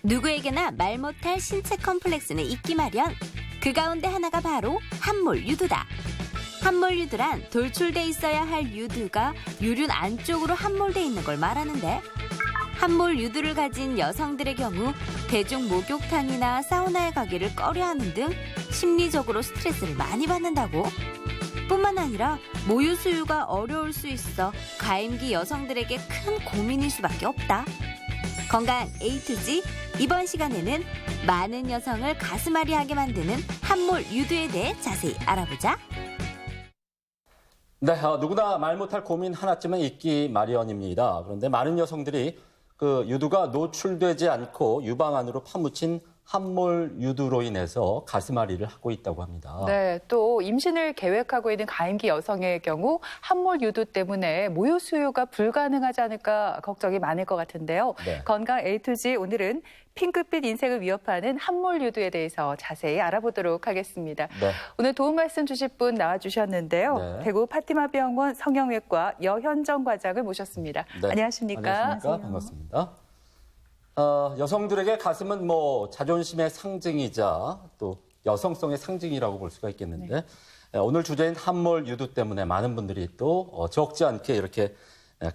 누구에게나 말 못할 신체 컴플렉스는 있기 마련. 그 가운데 하나가 바로 함몰 유두다. 함몰 유두란 돌출돼 있어야 할 유두가 유륜 안쪽으로 함몰돼 있는 걸 말하는데, 함몰 유두를 가진 여성들의 경우 대중 목욕탕이나 사우나에 가기를 꺼려하는 등 심리적으로 스트레스를 많이 받는다고. 뿐만 아니라 모유 수유가 어려울 수 있어 가임기 여성들에게 큰 고민일 수밖에 없다. 건강 A to Z, 이번 시간에는 많은 여성을 가슴앓이하게 만드는 함몰 유두에 대해 자세히 알아보자. 네, 누구나 말 못할 고민 하나쯤은 있기 마련입니다. 그런데 많은 여성들이 그 유두가 노출되지 않고 유방 안으로 파묻힌 함몰 유두로 인해서 가슴앓이를 하고 있다고 합니다. 네, 또 임신을 계획하고 있는 가임기 여성의 경우 함몰 유두 때문에 모유 수유가 불가능하지 않을까 걱정이 많을 것 같은데요. 네. 건강 A to Z, 오늘은 핑크빛 인생을 위협하는 함몰 유두에 대해서 자세히 알아보도록 하겠습니다. 네. 오늘 도움 말씀 주실 분 나와주셨는데요. 네. 대구 파티마병원 성형외과 여현정 과장을 모셨습니다. 네. 안녕하십니까? 안녕하십니까? 반갑습니다. 여성들에게 가슴은 자존심의 상징이자 또 여성성의 상징이라고 볼 수가 있겠는데, 오늘 주제인 함몰 유두 때문에 많은 분들이 또 적지 않게 이렇게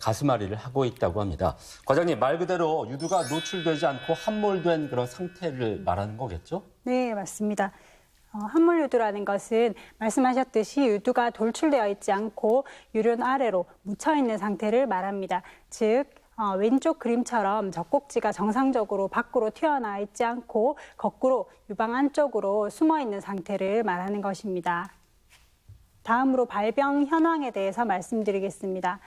가슴앓이를 하고 있다고 합니다. 과장님, 말 그대로 유두가 노출되지 않고 함몰된 그런 상태를 말하는 거겠죠? 네, 맞습니다. 함몰 유두라는 것은 말씀하셨듯이 유두가 돌출되어 있지 않고 유륜 아래로 묻혀있는 상태를 말합니다. 즉, 왼쪽 그림처럼 젖꼭지가 정상적으로 밖으로 튀어나와 있지 않고 거꾸로 유방 안쪽으로 숨어있는 상태를 말하는 것입니다. 다음으로 발병 현황에 대해서 말씀드리겠습니다.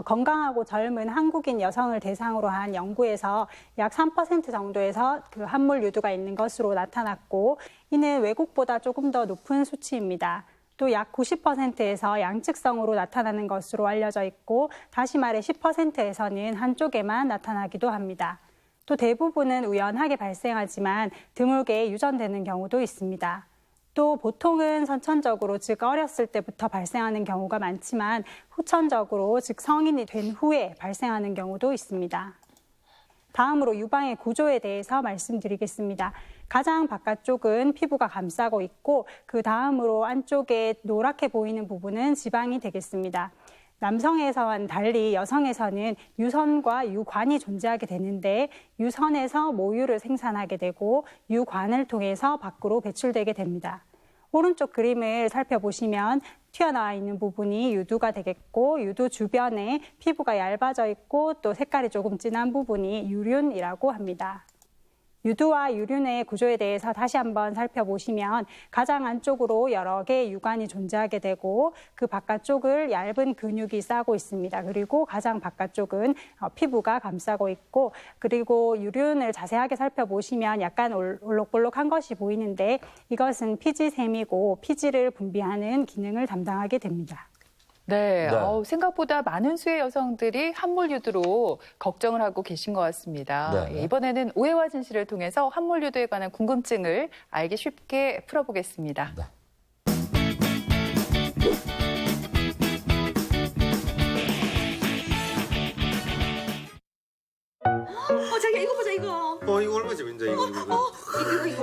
건강하고 젊은 한국인 여성을 대상으로 한 연구에서 약 3% 정도에서 그 함몰 유두가 있는 것으로 나타났고, 이는 외국보다 조금 더 높은 수치입니다. 또 약 90%에서 양측성으로 나타나는 것으로 알려져 있고, 다시 말해 10%에서는 한쪽에만 나타나기도 합니다. 또 대부분은 우연하게 발생하지만 드물게 유전되는 경우도 있습니다. 또 보통은 선천적으로, 즉 어렸을 때부터 발생하는 경우가 많지만 후천적으로, 즉 성인이 된 후에 발생하는 경우도 있습니다. 다음으로 유방의 구조에 대해서 말씀드리겠습니다. 가장 바깥쪽은 피부가 감싸고 있고, 그 다음으로 안쪽에 노랗게 보이는 부분은 지방이 되겠습니다. 남성에서와는 달리 여성에서는 유선과 유관이 존재하게 되는데, 유선에서 모유를 생산하게 되고 유관을 통해서 밖으로 배출되게 됩니다. 오른쪽 그림을 살펴보시면 튀어나와 있는 부분이 유두가 되겠고, 유두 주변에 피부가 얇아져 있고 또 색깔이 조금 진한 부분이 유륜이라고 합니다. 유두와 유륜의 구조에 대해서 다시 한번 살펴보시면 가장 안쪽으로 여러 개의 유관이 존재하게 되고, 그 바깥쪽을 얇은 근육이 싸고 있습니다. 그리고 가장 바깥쪽은 피부가 감싸고 있고, 그리고 유륜을 자세하게 살펴보시면 약간 올록볼록한 것이 보이는데, 이것은 피지샘이고 피지를 분비하는 기능을 담당하게 됩니다. 네, 네. 생각보다 많은 수의 여성들이 함몰 유두로 걱정을 하고 계신 것 같습니다. 네. 이번에는 오해와 진실을 통해서 함몰 유두에 관한 궁금증을 알기 쉽게 풀어보겠습니다. 네. 자기야 이거 보자 이거. 이거 얼마지 민자 이거.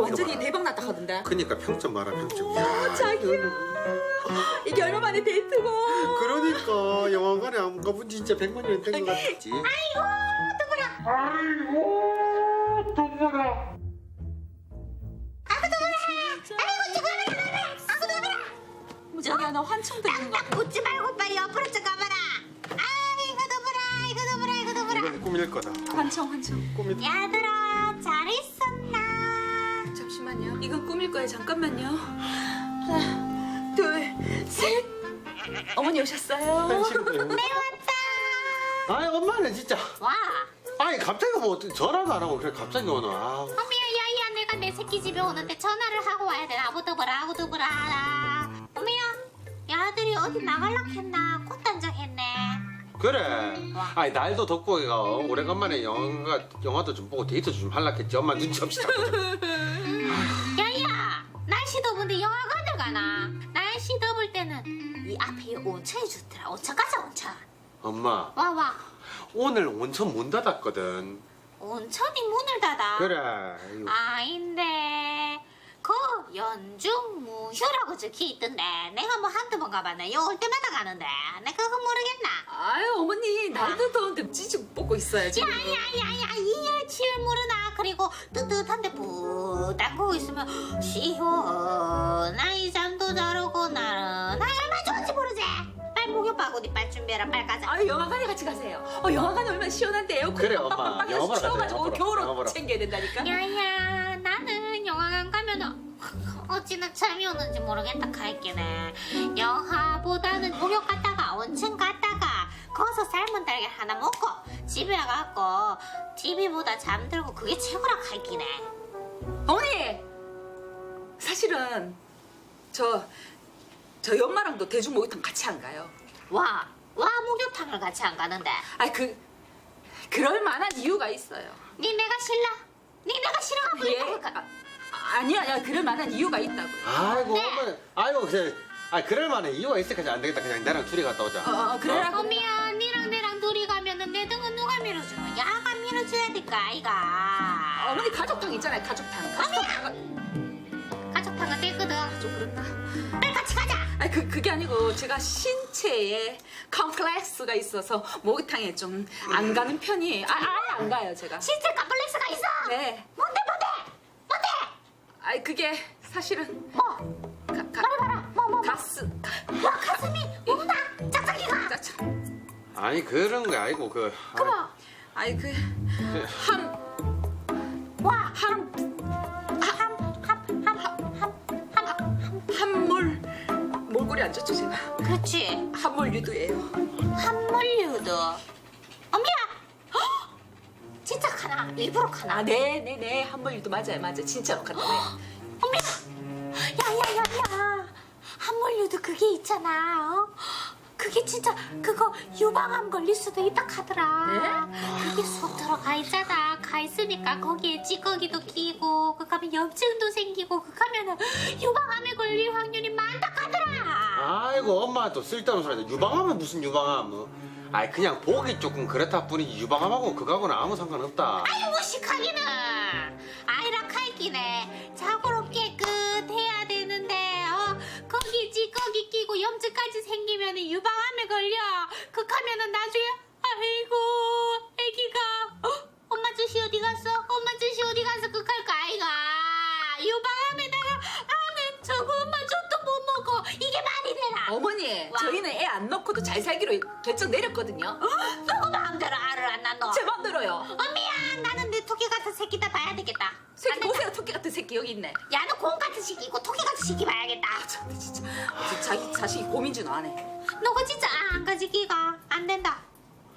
완전히 대박 났다 하던데. 그러니까 평점 봐라 평점. 야, 자기야 이게 얼마 만에 데이트고. 그러니까 영화관에 안 가본 지 진짜 100만 년 된 것 같지. 자기야 나 환청 들리는 거. 웃지 말고 빨리 옆으로 좀 가봐라. 이거 둬보라. 이건 꾸밀 거다. 환청. 꾸밀. 얘들아 잘 있었나? 잠시만요. 이건 꾸밀 거예요. 잠깐만요. 하나, 둘, 셋. 어머니 오셨어요. 네 왔다. 아이 엄마는 진짜. 와. 아니 갑자기 뭐 전화도 안 하고 그래 갑자기 오나. 어미야 야야 내가 내 새끼 집에 오는데 전화를 하고 와야 되나? 아부 둬보라. 어미야 야들이 어디 나갈라 했나? 꽃단장했네. 그래. 아니 날도 덥고 이가 오래간만에 영화도 좀 보고 데이트 좀 할라 했지. 엄마 눈치 없이 자꾸. 야야 날씨 더운데 영화관을 가나? 날씨 더울 때는 이 앞에 온천이 좋더라. 온천 가자 온천. 엄마 와. 오늘 온천 문 닫았거든. 온천이 문을 닫아. 그래. 이거. 아닌데 그 연중무휴라고 적혀있던데 내가 뭐 한두 번 가봤네. 요 올 때마다 가는데 내가 그거 모르겠나? 아유 어머니 날도 더운데 찌직 뽑고 있어야지. 야야야야 이열치열 모르나. 그리고 뜨뜻한데 붓 담그고 있으면 시원하이 잠도 잘 오고 나는 얼마나 좋은지 모르지. 빨리 목욕 바구니 빨리 준비해라. 빨리 가자. 아유 영화관에 같이 가세요. 영화관이 얼마나 시원한데 에어컨 그래, 엄마. 빡빡빡빡해서 영화 보러 가자, 추워가지고 영화 보러. 겨울옷 영화 보러. 챙겨야 된다니까. 야야 나는 영화관 가면은 어찌나 잠이 오는지 모르겠다 할게네. 영화보다는 목욕 갔다가 온천 갔다가 거기서 삶은 달걀 하나 먹고 집에 와갖고 TV보다 잠들고 그게 최고라 할게네. 어머니 사실은 저 엄마랑도 대중 목욕탕 같이 안 가요. 와 목욕탕을 같이 안 가는데 그럴 만한 이유가 있어요. 니 내가 싫어? 니 내가 싫어갖고 예. 이러고 가. 아니야 그럴 만한 이유가 있다고요. 아이고 네. 어머니. 아이고 그래. 그럴 만한 이유가 있을까 안 되겠다. 그냥 나랑 둘이 갔다 오자. 그래라. 어미야 니랑 내랑 둘이 가면은 내 등은 누가 밀어주노? 야가 밀어줘야 될까 아이가. 어머니 가족탕 있잖아요. 가족탕. 가족탕은 떼거든. 좀 그렇나? 빨리 같이 가자. 그게 아니고 제가 신체에 컴플렉스가 있어서 목욕탕에 좀 안 가는 편이에요. 아예 안 가요 제가. 실제 컴플렉스가 있어. 네. 뭔데? 그게 사실은 뭐? 말해봐라. 뭐? 가스. 와 가슴이 오나 짝짝이가. 아니 그런 거 아니고 그. 그럼 한몰 몰골이 안 좋죠 제가. 그렇지. 한몰 유두예요. 한물류도. 어미야. 헉! 진짜 가나? 일부러 가나? 네네네 한몰 유두 맞아요 진짜로 갔다 와요. 어미야. 야야야야. 한물류도 그게 있잖아. 어? 그게 진짜 그거 유방암 걸릴 수도 있다 하더라. 그게 속 들어가 있잖아. 가 있으니까 거기에 찌꺼기도 끼고 그 가면 염증도 생기고 그 가면은 유방암에 걸릴 확률이 많다 하더라. 아이고 엄마 또 쓸데없는 소리. 유방암은 무슨 유방암? 그냥 보기 조금 그렇다 뿐이지 유방암하고 그거하고는 아무 상관없다. 아이 무식하기는. 아이라 칼기네. 자고로 깨끗해야 되는데 거기 찌꺼기 끼고 염증까지 생기면 유방암에 걸려. 그하면은 나중에 아이고 애기가 엄마 주시 어디 갔어? 엄마 주시 어디 갔어? 그할까 아이가 유방암에다가 아는 저거 엄마 젖도 못 먹어. 이게 말이 되나? 어머니 와. 저희는 애 안 넣고도 잘 살기로 결정 내렸거든요. 누구 마음대로 알을 안 낳노? 제 맘대로요. 엄미야 나는 내 토끼 같은 새끼 다 봐야 되겠다. 안 새끼 된다. 보세요 토끼 같은 새끼 여기 있네. 야는 공 같은 새끼 있고 토끼 같은 새끼 봐야겠다. 진짜 자기 자식이 고민준 안 해. 너가 진짜 안 가지기가 안 된다.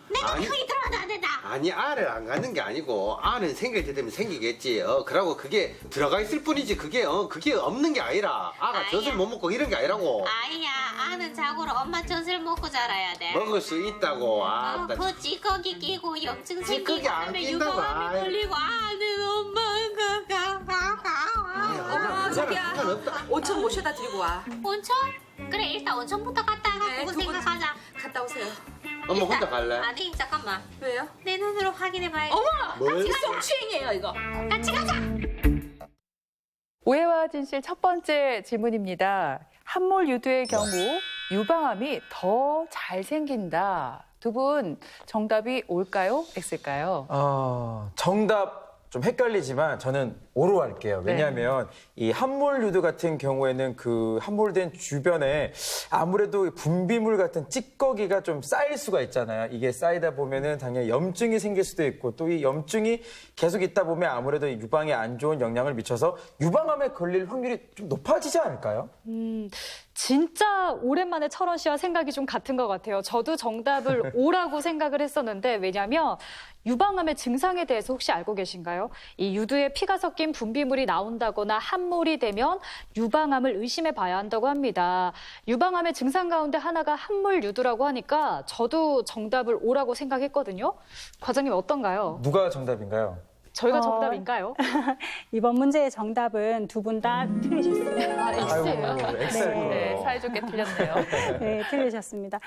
내가 아니. 형이 들어가도 안 된다. 아니 알을 안 갖는 게 아니고 알은 생길 때 되면 생기겠지. 그러고 그게 들어가 있을 뿐이지 그게 없는 게 아니라 아가 아니야. 젖을 못 먹고 이런 게 아니라고. 아이야 아는 자고로 엄마 젖을 먹고 자라야 돼. 먹을 수 있다고. 나 그 찌꺼기 끼고 염증 찌꺼기 생기고 안 하면 낀다고. 유방암에 아이. 걸리고 아는 엄마가 자기야 상관없다. 온천 모셔다 드리고 와. 온천? 그래 일단 온천부터 갔다 네, 가고 두 분. 생각하자. 갔다 오세요. 엄마 혼자 일단- 갈래? 아니 잠깐만 왜요? 내 눈으로 확인해 봐야지. 어머! 뭘? 성추행이에요 이거. 같이 가자. 오해와 진실 첫 번째 질문입니다. 함몰 유두의 경우 유방암이 더 잘 생긴다. 두 분 정답이 올까요? X일까요? 정답 좀 헷갈리지만 저는 O로 할게요. 왜냐하면 이 함몰 유두 같은 경우에는 그 함몰된 주변에 아무래도 분비물 같은 찌꺼기가 좀 쌓일 수가 있잖아요. 이게 쌓이다 보면은 당연히 염증이 생길 수도 있고 또 이 염증이 계속 있다 보면 아무래도 유방에 안 좋은 영향을 미쳐서 유방암에 걸릴 확률이 좀 높아지지 않을까요? 진짜 오랜만에 철원 씨와 생각이 좀 같은 것 같아요. 저도 정답을 O라고 생각을 했었는데 왜냐하면 유방암의 증상에 대해서 혹시 알고 계신가요? 이 유두에 피가 섞인 분비물이 나온다거나 함몰이 되면 유방암을 의심해 봐야 한다고 합니다. 유방암의 증상 가운데 하나가 함몰 유두라고 하니까 저도 정답을 O라고 생각했거든요. 과장님 어떤가요? 누가 정답인가요? 저희가 정답인가요? 이번 문제의 정답은 두 분 다 틀리셨어요. X예요. X였군요. 네, 사이좋게 틀렸네요. 네, 틀리셨습니다.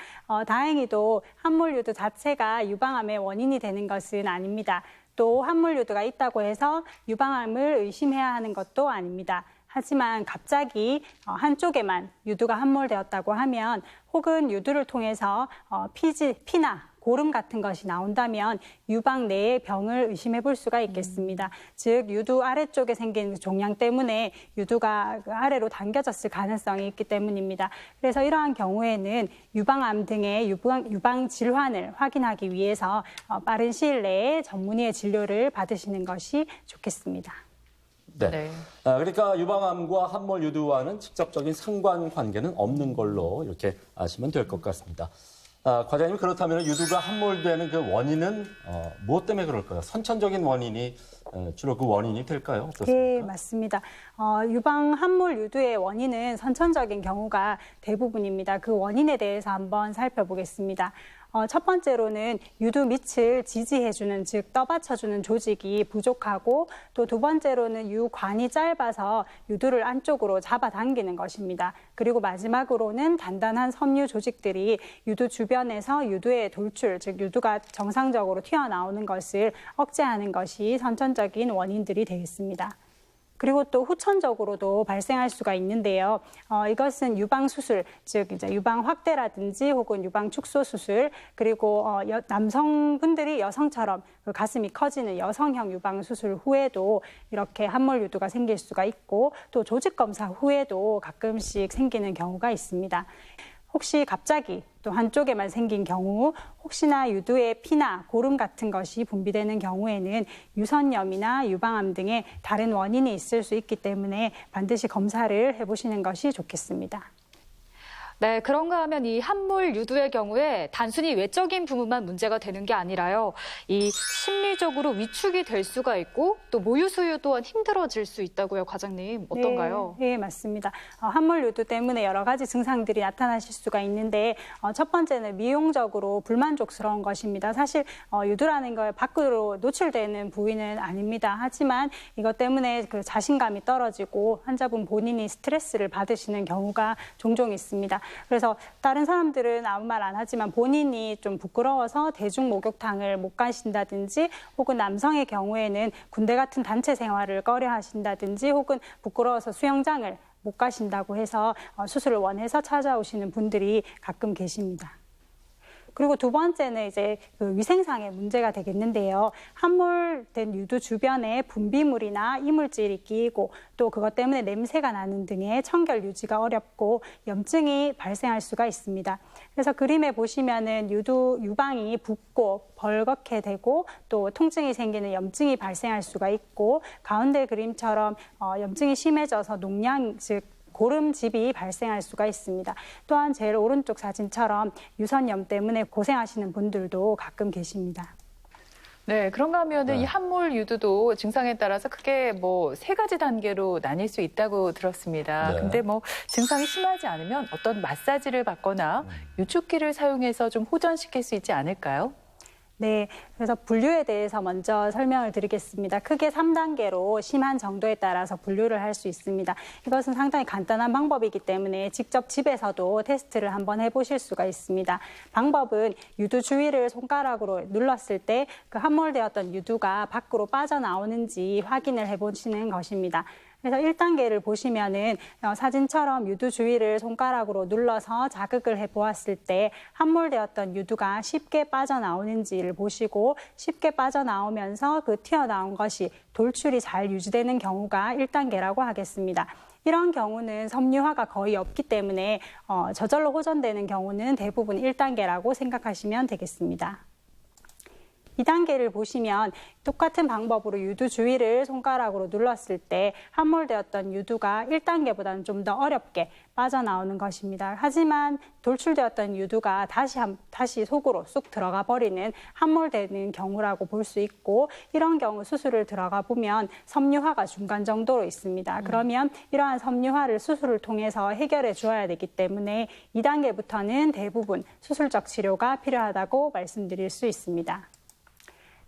다행히도 함몰 유두 자체가 유방암의 원인이 되는 것은 아닙니다. 또 함몰유두가 있다고 해서 유방암을 의심해야 하는 것도 아닙니다. 하지만 갑자기 한쪽에만 유두가 함몰되었다고 하면 혹은 유두를 통해서 피나 고름 같은 것이 나온다면 유방 내의 병을 의심해 볼 수가 있겠습니다. 즉 유두 아래쪽에 생긴 종양 때문에 유두가 아래로 당겨졌을 가능성이 있기 때문입니다. 그래서 이러한 경우에는 유방암 등의 유방 질환을 확인하기 위해서 빠른 시일 내에 전문의의 진료를 받으시는 것이 좋겠습니다. 네. 네. 그러니까 유방암과 함몰유두와는 직접적인 상관관계는 없는 걸로 이렇게 아시면 될 것 같습니다. 과장님, 그렇다면 유두가 함몰되는 그 원인은 무엇 때문에 그럴까요? 선천적인 원인이 주로 그 원인이 될까요? 어떻습니까? 네, 맞습니다. 유방 함몰 유두의 원인은 선천적인 경우가 대부분입니다. 그 원인에 대해서 한번 살펴보겠습니다. 첫 번째로는 유두 밑을 지지해주는, 즉 떠받쳐주는 조직이 부족하고, 또 두 번째로는 유관이 짧아서 유두를 안쪽으로 잡아당기는 것입니다. 그리고 마지막으로는 단단한 섬유 조직들이 유두 주변에서 유두의 돌출, 즉 유두가 정상적으로 튀어나오는 것을 억제하는 것이 선천적인 원인들이 되겠습니다. 그리고 또 후천적으로도 발생할 수가 있는데요. 이것은 유방 수술, 즉 이제 유방 확대라든지 혹은 유방 축소 수술, 그리고 남성분들이 여성처럼 그 가슴이 커지는 여성형 유방 수술 후에도 이렇게 함몰 유두가 생길 수가 있고, 또 조직 검사 후에도 가끔씩 생기는 경우가 있습니다. 혹시 갑자기 또 한쪽에만 생긴 경우, 혹시나 유두에 피나 고름 같은 것이 분비되는 경우에는 유선염이나 유방암 등의 다른 원인이 있을 수 있기 때문에 반드시 검사를 해보시는 것이 좋겠습니다. 네, 그런가 하면 이 함몰 유두의 경우에 단순히 외적인 부분만 문제가 되는 게 아니라요. 이 심리적으로 위축이 될 수가 있고 또 모유 수유 또한 힘들어질 수 있다고요, 과장님. 어떤가요? 네, 맞습니다. 함몰 유두 때문에 여러 가지 증상들이 나타나실 수가 있는데 첫 번째는 미용적으로 불만족스러운 것입니다. 사실 유두라는 걸 밖으로 노출되는 부위는 아닙니다. 하지만 이것 때문에 그 자신감이 떨어지고 환자분 본인이 스트레스를 받으시는 경우가 종종 있습니다. 그래서 다른 사람들은 아무 말 안 하지만 본인이 좀 부끄러워서 대중 목욕탕을 못 가신다든지, 혹은 남성의 경우에는 군대 같은 단체 생활을 꺼려 하신다든지, 혹은 부끄러워서 수영장을 못 가신다고 해서 수술을 원해서 찾아오시는 분들이 가끔 계십니다. 그리고 두 번째는 이제 그 위생상의 문제가 되겠는데요. 함몰된 유두 주변에 분비물이나 이물질이 끼이고, 또 그것 때문에 냄새가 나는 등의 청결 유지가 어렵고 염증이 발생할 수가 있습니다. 그래서 그림에 보시면은 유방이 붓고 벌겋게 되고 또 통증이 생기는 염증이 발생할 수가 있고, 가운데 그림처럼 염증이 심해져서 농양, 즉 고름집이 발생할 수가 있습니다. 또한 제일 오른쪽 사진처럼 유선염 때문에 고생하시는 분들도 가끔 계십니다. 네, 그런가 하면은 이 함몰 유두도 증상에 따라서 크게 뭐 3가지 단계로 나뉠 수 있다고 들었습니다. 네. 근데 뭐 증상이 심하지 않으면 어떤 마사지를 받거나 유축기를 사용해서 좀 호전시킬 수 있지 않을까요? 네, 그래서 분류에 대해서 먼저 설명을 드리겠습니다. 크게 3단계로 심한 정도에 따라서 분류를 할 수 있습니다. 이것은 상당히 간단한 방법이기 때문에 직접 집에서도 테스트를 한번 해보실 수가 있습니다. 방법은 유두 주위를 손가락으로 눌렀을 때 그 함몰되었던 유두가 밖으로 빠져나오는지 확인을 해보시는 것입니다. 그래서 1단계를 보시면은 사진처럼 유두 주위를 손가락으로 눌러서 자극을 해보았을 때 함몰되었던 유두가 쉽게 빠져나오는지를 보시고, 쉽게 빠져나오면서 그 튀어나온 것이 돌출이 잘 유지되는 경우가 1단계라고 하겠습니다. 이런 경우는 섬유화가 거의 없기 때문에 저절로 호전되는 경우는 대부분 1단계라고 생각하시면 되겠습니다. 2단계를 보시면 똑같은 방법으로 유두 주위를 손가락으로 눌렀을 때 함몰되었던 유두가 1단계보다는 좀 더 어렵게 빠져나오는 것입니다. 하지만 돌출되었던 유두가 다시 속으로 쑥 들어가 버리는 함몰되는 경우라고 볼 수 있고, 이런 경우 수술을 들어가 보면 섬유화가 중간 정도로 있습니다. 그러면 이러한 섬유화를 수술을 통해서 해결해 주어야 되기 때문에 2단계부터는 대부분 수술적 치료가 필요하다고 말씀드릴 수 있습니다.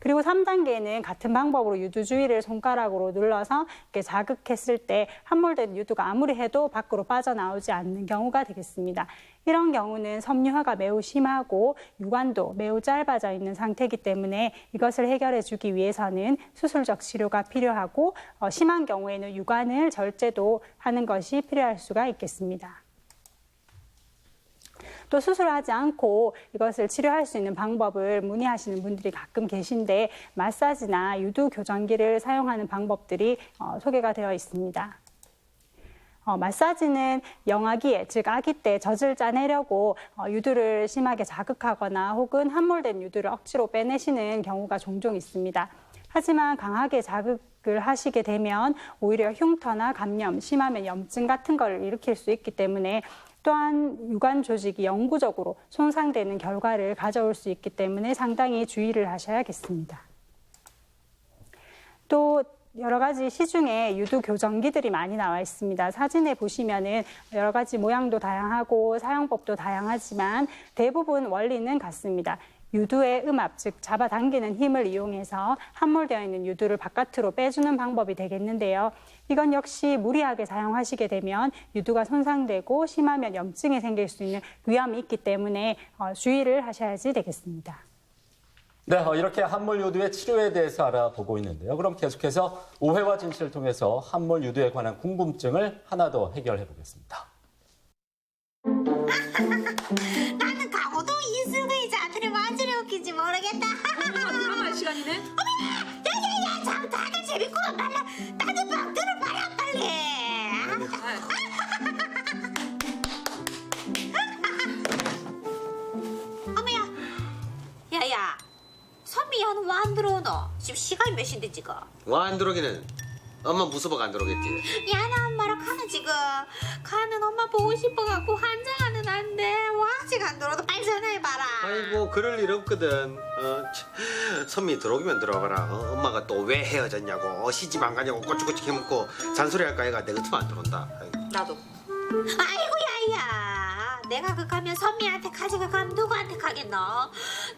그리고 3단계는 같은 방법으로 유두 주위를 손가락으로 눌러서 이렇게 자극했을 때 함몰된 유두가 아무리 해도 밖으로 빠져나오지 않는 경우가 되겠습니다. 이런 경우는 섬유화가 매우 심하고 유관도 매우 짧아져 있는 상태이기 때문에 이것을 해결해 주기 위해서는 수술적 치료가 필요하고 심한 경우에는 유관을 절제도 하는 것이 필요할 수가 있겠습니다. 또 수술하지 않고 이것을 치료할 수 있는 방법을 문의하시는 분들이 가끔 계신데 마사지나 유두 교정기를 사용하는 방법들이 소개가 되어 있습니다. 마사지는 영아기에, 즉 아기 때 젖을 짜내려고 유두를 심하게 자극하거나 혹은 함몰된 유두를 억지로 빼내시는 경우가 종종 있습니다. 하지만 강하게 자극을 하시게 되면 오히려 흉터나 감염, 심하면 염증 같은 걸 일으킬 수 있기 때문에 또한 유관 조직이 영구적으로 손상되는 결과를 가져올 수 있기 때문에 상당히 주의를 하셔야겠습니다. 또 여러 가지 시중에 유두 교정기들이 많이 나와 있습니다. 사진에 보시면은 여러 가지 모양도 다양하고 사용법도 다양하지만 대부분 원리는 같습니다. 유두의 음압, 즉 잡아당기는 힘을 이용해서 함몰되어 있는 유두를 바깥으로 빼주는 방법이 되겠는데요. 이건 역시 무리하게 사용하시게 되면 유두가 손상되고 심하면 염증이 생길 수 있는 위험이 있기 때문에 주의를 하셔야지 되겠습니다. 네, 이렇게 함몰 유두의 치료에 대해서 알아보고 있는데요. 그럼 계속해서 오해와 진실을 통해서 함몰 유두에 관한 궁금증을 하나 더 해결해 보겠습니다. 나는 강호동 이승의자 아들이 완전히 웃긴지 모르겠다. 드라마 시간이네. 야야야, 참 다들 재밌구만. 말라. 나도 방들을 봐라 빨리. 어머야, 야야, 선미야는 왜 안 들어오노? 지금 시간이 몇 시인데 지금? 와 안 들어오기는 엄마 무서워가 안 들어오겠지. 야, 나 엄마랑 가는 지금. 가는 엄마 보고 싶어갖고 환장하는 안돼. 와, 아직 안 들어도 빨리 전화해봐라. 아이고 그럴 일 없거든. 선미 들어오기만 들어와봐라. 엄마가 또 왜 헤어졌냐고 시집 안 가냐고 꼬치꼬치 해먹고 잔소리할까 얘가 내 같으면 안 들어온다. 아이고. 나도. 아이고 야야, 내가 그 가면 선미한테 가져가 가면 누구한테 가겠노?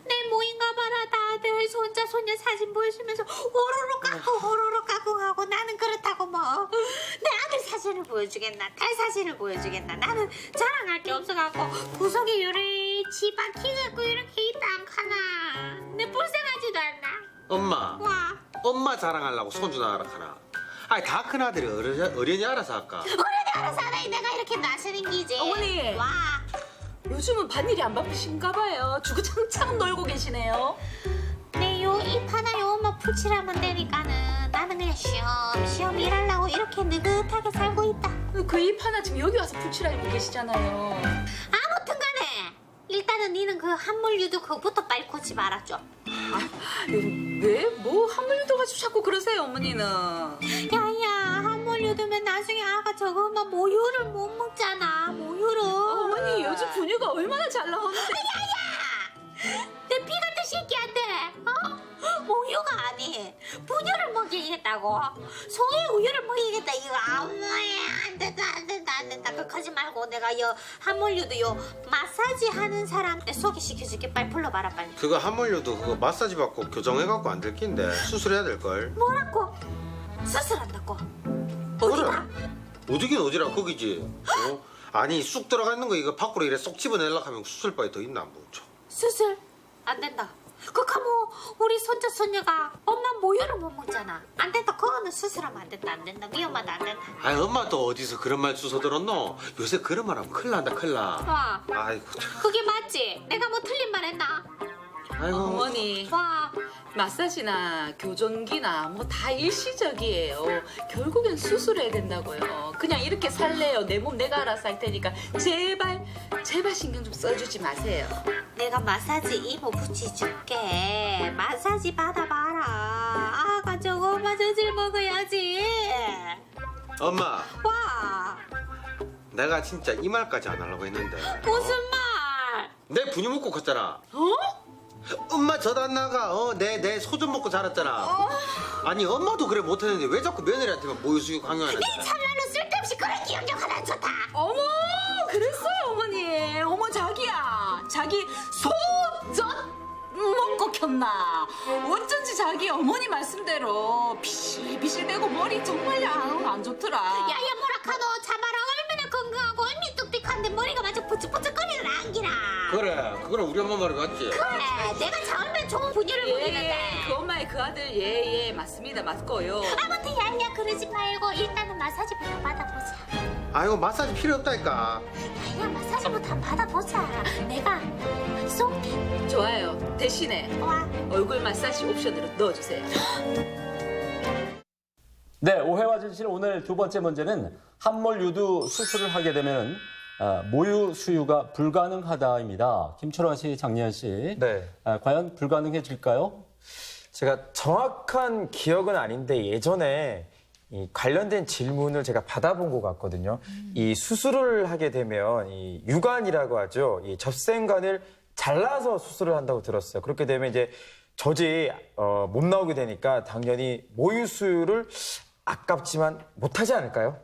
내 모인 가봐라. 다들 손자 손녀 사진 보여주면서 호로록 까꿍 하고 나는 그렇다고 뭐. 내 아들 사진을 보여주겠나, 딸 사진을 보여주겠나. 나는 자랑할 게 없어갖고 구석에 요래 집안 키갖고 이렇게 있다 안 카나. 내 불쌍하지도 않나. 엄마. 와, 엄마 자랑하려고 손주 낳으라 하나. 아니 다 큰 아들이 어련히 알아서 할까. 어른이 알아서 하다니 내가 이렇게 나서는 기지. 어머니. 와. 요즘은 밭일이 안 바쁘신가 봐요. 주구장창 놀고 계시네요. 네, 요 입 하나 요 엄마 풀칠하면 되니까는 나는 그냥 시험 일하려고 이렇게 느긋하게 살고 있다. 그 입 하나 지금 여기 와서 풀칠하고 계시잖아요. 아무튼 간에 일단은 니는 그 함몰 유두 그거부터 빨리 고치 말았죠. 왜? 뭐 함몰 유두 가지고 자꾸 그러세요, 어머니는? 야야, 함몰 유두면 나중에 아가 저거만 모유를 못 먹잖아. 모유를. 어머니 요즘 분유가 얼마나 잘 나오는데. 내 피 같은 새끼한테 모유가 아니 분유를 먹이겠다고. 소의 우유를 먹이겠다 이거. 안 된다. 그러지 말고 내가 요 함몰유도 요 마사지 하는 사람한테 소개시켜줄게. 빨리 불러봐라 빨리. 그거 함몰유도 그거 마사지 받고 교정해갖고 안 될 낀데 수술해야 될걸. 뭐라고? 수술한다고? 어디가? 어디긴 어디라 거기지. 아니 쑥 들어가 있는 거 이거 밖으로 이래 쏙 집어내려고 하면 수술 바에 더 있나 뭐. 수술 안 된다. 그니까 뭐 우리 손자 손녀가 엄마 모유를 못 먹잖아. 안 된다. 그거는 수술하면 안 된다. 위험하다. 안 된다. 아이 엄마 또 어디서 그런 말 주워 들었노? 요새 그런 말 하면 큰일 난다 큰일 나. 와, 아이고 참. 그게 맞지? 내가 뭐 틀린 말 했나? 아이고. 어머니 와, 마사지나 교정기나 뭐 다 일시적이에요. 결국엔 수술해야 된다고요. 그냥 이렇게 살래요. 내 몸 내가 알아서 할 테니까 제발 신경 좀 써주지 마세요. 내가 마사지 이모 붙여줄게. 마사지 받아봐라. 아가 저거 마사지를 먹어야지. 엄마 와, 내가 진짜 이 말까지 안 하려고 했는데 무슨 말? 내 분유 먹고 컸잖아. 엄마 젖 안 나가. 내 소 좀 먹고 자랐잖아. 아니 엄마도 그래 못했는데 왜 자꾸 며느리한테만 모유수유 강요하는데. 참말로 쓸데없이 그런 기억력 하나 안 좋다. 어머 그랬어요 어머니. 어머 자기야 자기 소젖 먹고 켰나? 어쩐지 자기 어머니 말씀대로 비실비실대고 머리 정말 안 좋더라. 야야 뭐라카노 참아라 얼마나 건강하고 얼마나 뚝뚝한데 머리가 마치 부쩍부쩍거리는 안기라. 그래, 그거는 우리 엄마 말이 맞지? 그래 내가 처음에 좋은 분유를 먹이는데. 그 엄마의 그 아들 예 맞습니다 맞고요. 아무튼 야야 그러지 말고 일단은 마사지부터 받아보자. 아이고 마사지 필요 없다니까. 야야 마사지부터 한번 받아보자. 내가 쏙 좋아요. 대신에 와. 얼굴 마사지 옵션으로 넣어주세요. 네, 오해와 진실 오늘 두 번째 문제는 함몰 유두 수술을 하게 되면 모유 수유가 불가능하다입니다. 김철원 씨, 장리현 씨, 네. 과연 불가능해질까요? 제가 정확한 기억은 아닌데 예전에 이 관련된 질문을 제가 받아본 것 같거든요. 이 수술을 하게 되면 이 유관이라고 하죠. 이 접생관을 잘라서 수술을 한다고 들었어요. 그렇게 되면 이제 젖이 못 나오게 되니까 당연히 모유 수유를 아깝지만 못하지 않을까요?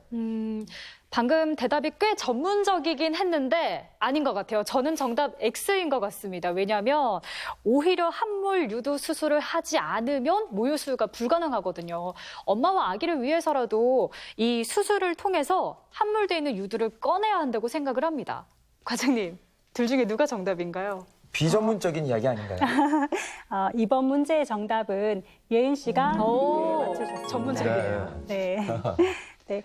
방금 대답이 꽤 전문적이긴 했는데 아닌 것 같아요. 저는 정답 X인 것 같습니다. 왜냐하면 오히려 함몰 유두 수술을 하지 않으면 모유 수유가 불가능하거든요. 엄마와 아기를 위해서라도 이 수술을 통해서 함몰돼 있는 유두를 꺼내야 한다고 생각을 합니다. 과장님, 둘 중에 누가 정답인가요? 비전문적인 이야기 아닌가요? 이번 문제의 정답은 예은 씨가 맞추셨습니다. 전문적이에요. 네. 네.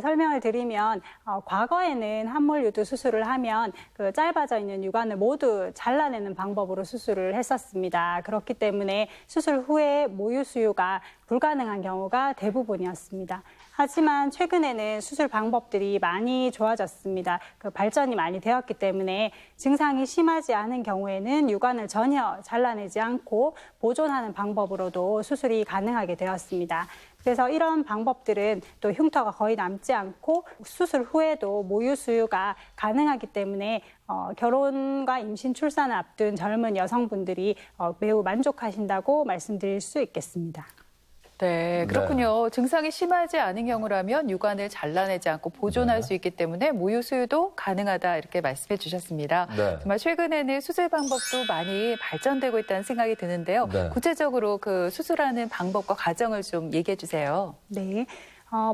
설명을 드리면 과거에는 함몰 유두 수술을 하면 그 짧아져 있는 유관을 모두 잘라내는 방법으로 수술을 했었습니다. 그렇기 때문에 수술 후에 모유 수유가 불가능한 경우가 대부분이었습니다. 하지만 최근에는 수술 방법들이 많이 좋아졌습니다. 그 발전이 많이 되었기 때문에 증상이 심하지 않은 경우에는 유관을 전혀 잘라내지 않고 보존하는 방법으로도 수술이 가능하게 되었습니다. 그래서 이런 방법들은 또 흉터가 거의 남지 않고 수술 후에도 모유 수유가 가능하기 때문에 결혼과 임신 출산을 앞둔 젊은 여성분들이 매우 만족하신다고 말씀드릴 수 있겠습니다. 네, 그렇군요. 증상이 심하지 않은 경우라면 유관을 잘라내지 않고 보존할 수 있기 때문에 모유 수유도 가능하다 이렇게 말씀해 주셨습니다. 네. 정말 최근에는 수술 방법도 많이 발전되고 있다는 생각이 드는데요. 네. 구체적으로 그 수술하는 방법과 과정을 좀 얘기해 주세요. 네.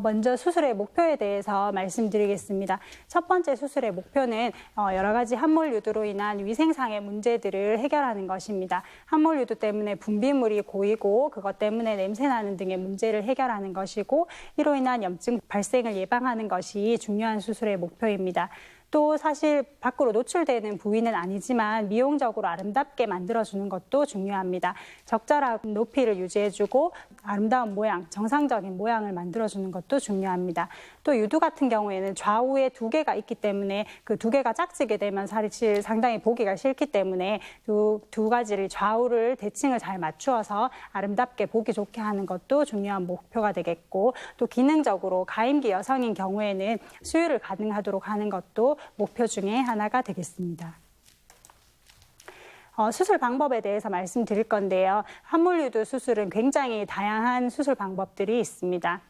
먼저 수술의 목표에 대해서 말씀드리겠습니다. 첫 번째 수술의 목표는 여러 가지 함몰 유두로 인한 위생상의 문제들을 해결하는 것입니다. 함몰 유두 때문에 분비물이 고이고 그것 때문에 냄새나는 등의 문제를 해결하는 것이고 이로 인한 염증 발생을 예방하는 것이 중요한 수술의 목표입니다. 또 사실 밖으로 노출되는 부위는 아니지만 미용적으로 아름답게 만들어주는 것도 중요합니다. 적절한 높이를 유지해주고 아름다운 모양, 정상적인 모양을 만들어주는 것도 중요합니다. 또 유두 같은 경우에는 좌우에 두 개가 있기 때문에 그 두 개가 짝지게 되면 사실 상당히 보기가 싫기 때문에 두 가지를 좌우를 대칭을 잘 맞추어서 아름답게 보기 좋게 하는 것도 중요한 목표가 되겠고 또 기능적으로 가임기 여성인 경우에는 수유를 가능하도록 하는 것도 목표 중에 하나가 되겠습니다. 수술 방법에 대해서 말씀드릴 건데요. 함몰 유두 수술은 굉장히 다양한 수술 방법들이 있습니다.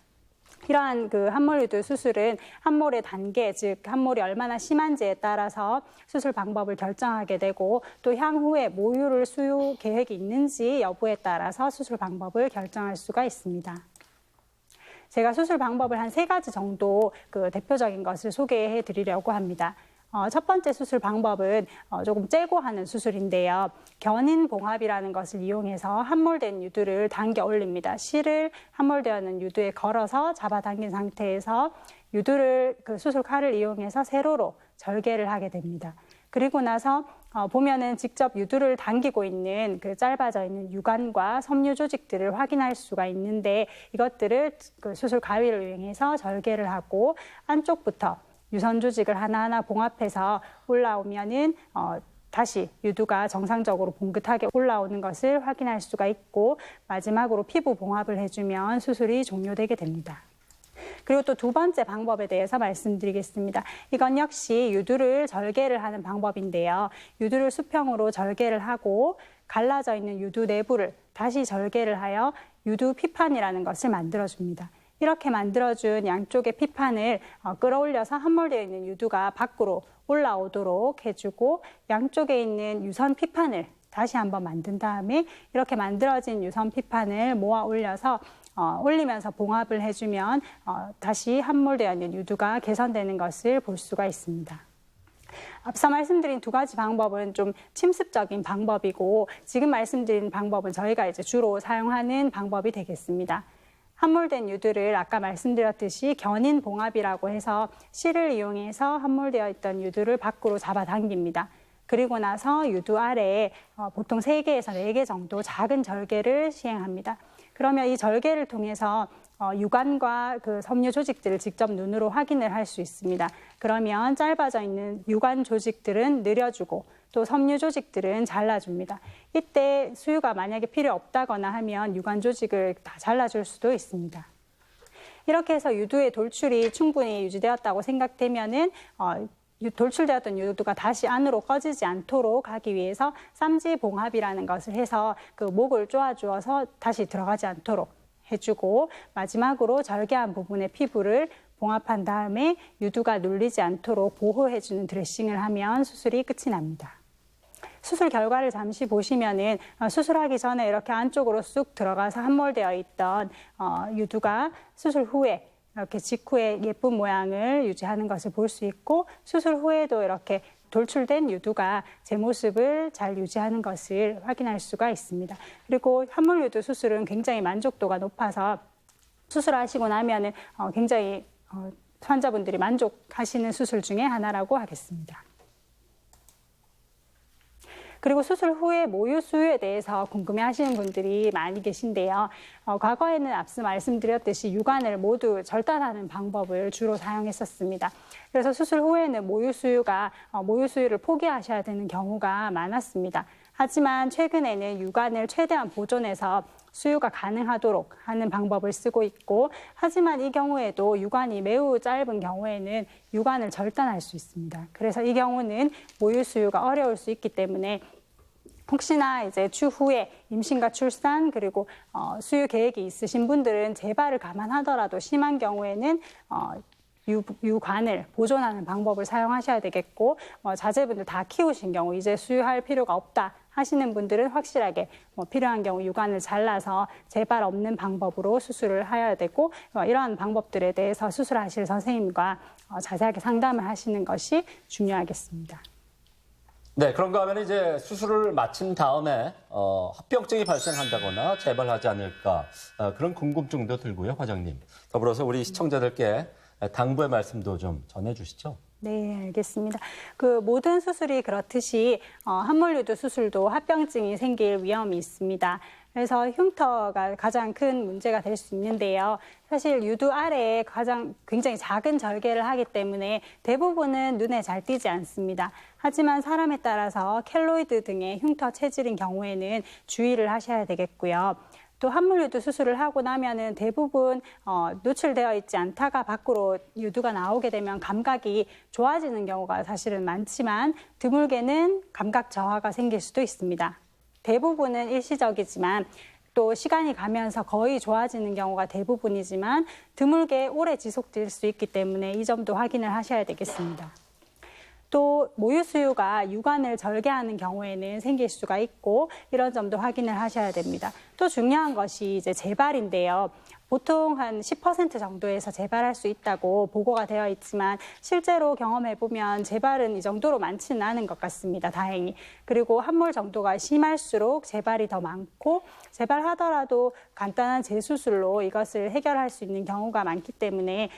이러한 그 함몰 유두 수술은 함몰의 단계, 즉 함몰이 얼마나 심한지에 따라서 수술 방법을 결정하게 되고 또 향후에 모유를 수유 계획이 있는지 여부에 따라서 수술 방법을 결정할 수가 있습니다. 제가 수술 방법을 한 3가지 정도 그 대표적인 것을 소개해 드리려고 합니다. 첫 번째 수술 방법은 조금 째고 하는 수술인데요. 견인 봉합이라는 것을 이용해서 함몰된 유두를 당겨 올립니다. 실을 함몰되어 있는 유두에 걸어서 잡아당긴 상태에서 유두를 그 수술 칼을 이용해서 세로로 절개를 하게 됩니다. 그리고 나서 보면은 직접 유두를 당기고 있는 그 짧아져 있는 유관과 섬유 조직들을 확인할 수가 있는데 이것들을 그 수술 가위를 이용해서 절개를 하고 안쪽부터 유선 조직을 하나하나 봉합해서 올라오면은 다시 유두가 정상적으로 봉긋하게 올라오는 것을 확인할 수가 있고 마지막으로 피부 봉합을 해주면 수술이 종료되게 됩니다. 그리고 또 두 번째 방법에 대해서 말씀드리겠습니다. 이건 역시 유두를 절개를 하는 방법인데요. 유두를 수평으로 절개를 하고 갈라져 있는 유두 내부를 다시 절개를 하여 유두 피판이라는 것을 만들어줍니다. 이렇게 만들어준 양쪽의 피판을 끌어올려서 함몰되어 있는 유두가 밖으로 올라오도록 해주고 양쪽에 있는 유선 피판을 다시 한번 만든 다음에 이렇게 만들어진 유선 피판을 모아 올려서 올리면서 봉합을 해주면 다시 함몰되어 있는 유두가 개선되는 것을 볼 수가 있습니다. 앞서 말씀드린 두 가지 방법은 좀 침습적인 방법이고 지금 말씀드린 방법은 저희가 이제 주로 사용하는 방법이 되겠습니다. 함몰된 유두를 아까 말씀드렸듯이 견인 봉합이라고 해서 실을 이용해서 함몰되어 있던 유두를 밖으로 잡아당깁니다. 그리고 나서 유두 아래에 보통 3개에서 4개 정도 작은 절개를 시행합니다. 그러면 이 절개를 통해서 유관과 그 섬유 조직들을 직접 눈으로 확인을 할 수 있습니다. 그러면 짧아져 있는 유관 조직들은 늘려주고 또 섬유 조직들은 잘라줍니다. 이때 수유가 만약에 필요 없다거나 하면 유관 조직을 다 잘라줄 수도 있습니다. 이렇게 해서 유두의 돌출이 충분히 유지되었다고 생각되면은 돌출되었던 유두가 다시 안으로 꺼지지 않도록 하기 위해서 쌈지 봉합이라는 것을 해서 그 목을 쪼아주어서 다시 들어가지 않도록 해주고 마지막으로 절개한 부분의 피부를 봉합한 다음에 유두가 눌리지 않도록 보호해주는 드레싱을 하면 수술이 끝이 납니다. 수술 결과를 잠시 보시면은 수술하기 전에 이렇게 안쪽으로 쑥 들어가서 함몰되어 있던 유두가 수술 후에 이렇게 직후에 예쁜 모양을 유지하는 것을 볼 수 있고 수술 후에도 이렇게 돌출된 유두가 제 모습을 잘 유지하는 것을 확인할 수가 있습니다. 그리고 함몰 유두 수술은 굉장히 만족도가 높아서 수술하시고 나면은 굉장히 환자분들이 만족하시는 수술 중에 하나라고 하겠습니다. 그리고 수술 후에 모유 수유에 대해서 궁금해하시는 분들이 많이 계신데요. 과거에는 앞서 말씀드렸듯이 유관을 모두 절단하는 방법을 주로 사용했었습니다. 그래서 수술 후에는 모유 수유를 포기하셔야 되는 경우가 많았습니다. 하지만 최근에는 유관을 최대한 보존해서 수유가 가능하도록 하는 방법을 쓰고 있고 하지만 이 경우에도 유관이 매우 짧은 경우에는 유관을 절단할 수 있습니다. 그래서 이 경우는 모유 수유가 어려울 수 있기 때문에 혹시나 이제 추후에 임신과 출산 그리고 수유 계획이 있으신 분들은 재발을 감안하더라도 심한 경우에는 유관을 보존하는 방법을 사용하셔야 되겠고 자제분들 다 키우신 경우 이제 수유할 필요가 없다 하시는 분들은 확실하게 필요한 경우 유관을 잘라서 재발 없는 방법으로 수술을 해야 되고 이러한 방법들에 대해서 수술하실 선생님과 자세하게 상담을 하시는 것이 중요하겠습니다. 네, 그런가 하면 이제 수술을 마친 다음에 합병증이 발생한다거나 재발하지 않을까 그런 궁금증도 들고요, 과장님. 더불어서 우리 시청자들께 당부의 말씀도 좀 전해주시죠. 네, 알겠습니다. 그 모든 수술이 그렇듯이 함몰유두 수술도 합병증이 생길 위험이 있습니다. 그래서 흉터가 가장 큰 문제가 될 수 있는데요. 사실 유두 아래에 굉장히 작은 절개를 하기 때문에 대부분은 눈에 잘 띄지 않습니다. 하지만 사람에 따라서 켈로이드 등의 흉터 체질인 경우에는 주의를 하셔야 되겠고요. 또 함몰유두 수술을 하고 나면은 대부분 노출되어 있지 않다가 밖으로 유두가 나오게 되면 감각이 좋아지는 경우가 사실은 많지만 드물게는 감각 저하가 생길 수도 있습니다. 대부분은 일시적이지만 또 시간이 가면서 거의 좋아지는 경우가 대부분이지만 드물게 오래 지속될 수 있기 때문에 이 점도 확인을 하셔야 되겠습니다. 또 모유 수유가 유관을 절개하는 경우에는 생길 수가 있고 이런 점도 확인을 하셔야 됩니다. 또 중요한 것이 이제 재발인데요. 보통 한 10% 정도에서 재발할 수 있다고 보고가 되어 있지만 실제로 경험해보면 재발은 이 정도로 많지는 않은 것 같습니다. 다행히. 그리고 함몰 정도가 심할수록 재발이 더 많고 재발하더라도 간단한 재수술로 이것을 해결할 수 있는 경우가 많기 때문에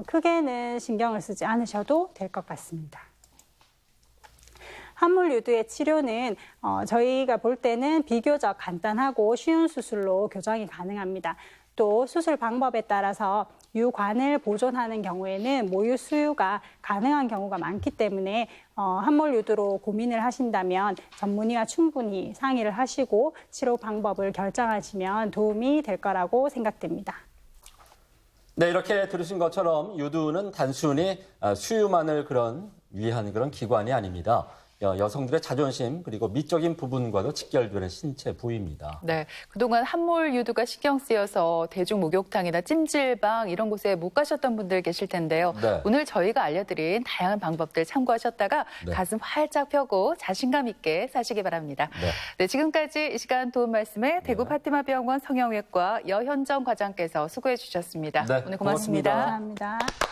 크게는 신경을 쓰지 않으셔도 될 것 같습니다. 함몰유두의 치료는 저희가 볼 때는 비교적 간단하고 쉬운 수술로 교정이 가능합니다. 또 수술 방법에 따라서 유관을 보존하는 경우에는 모유 수유가 가능한 경우가 많기 때문에 함몰유두로 고민을 하신다면 전문의와 충분히 상의를 하시고 치료 방법을 결정하시면 도움이 될 거라고 생각됩니다. 네, 이렇게 들으신 것처럼 유두는 단순히 수유만을 위한 그런 기관이 아닙니다. 여성들의 자존심 그리고 미적인 부분과도 직결되는 신체 부위입니다. 네, 그동안 함몰 유두가 신경 쓰여서 대중 목욕탕이나 찜질방 이런 곳에 못 가셨던 분들 계실 텐데요. 네. 오늘 저희가 알려드린 다양한 방법들 참고하셨다가 네. 가슴 활짝 펴고 자신감 있게 사시기 바랍니다. 네. 네, 지금까지 이 시간 도움 말씀에 대구 파티마 병원 성형외과 여현정 과장께서 수고해 주셨습니다. 네, 오늘 고맙습니다. 고맙습니다. 감사합니다.